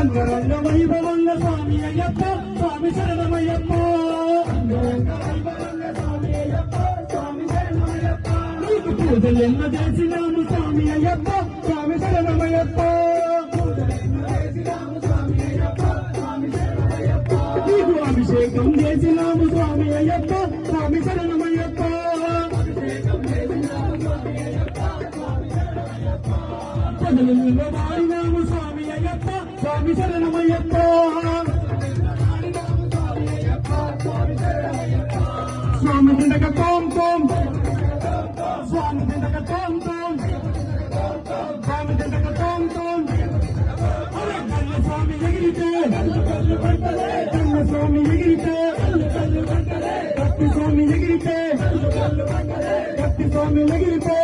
అంగరంగ వైభవంగ స్వామి అయ్యప్ప స్వామి శరణమయ్యప్ప నీకు పూజలెన్న చేసినాము స్వామి అయ్యప్ప స్వామి శరణమయ్యప్ప నీకు అభిషేకం చేసినాము స్వామి అయ్యప్ప స్వామి శరణమయ్యప్ప పదవుల్లో మారినాము స్వామి అయ్యప్ప స్వామి శరణమయ్యప్ప స్వామి తిండక తోం తోం స్వామి తిండక తోం తోం స్వామి తిండక తోం తోం కన్న స్వామి ఎగిరితే కన్న స్వామి ఎగిరితే కత్తి స్వామి ఎగిరితే కత్తి స్వామి ఎగిరితే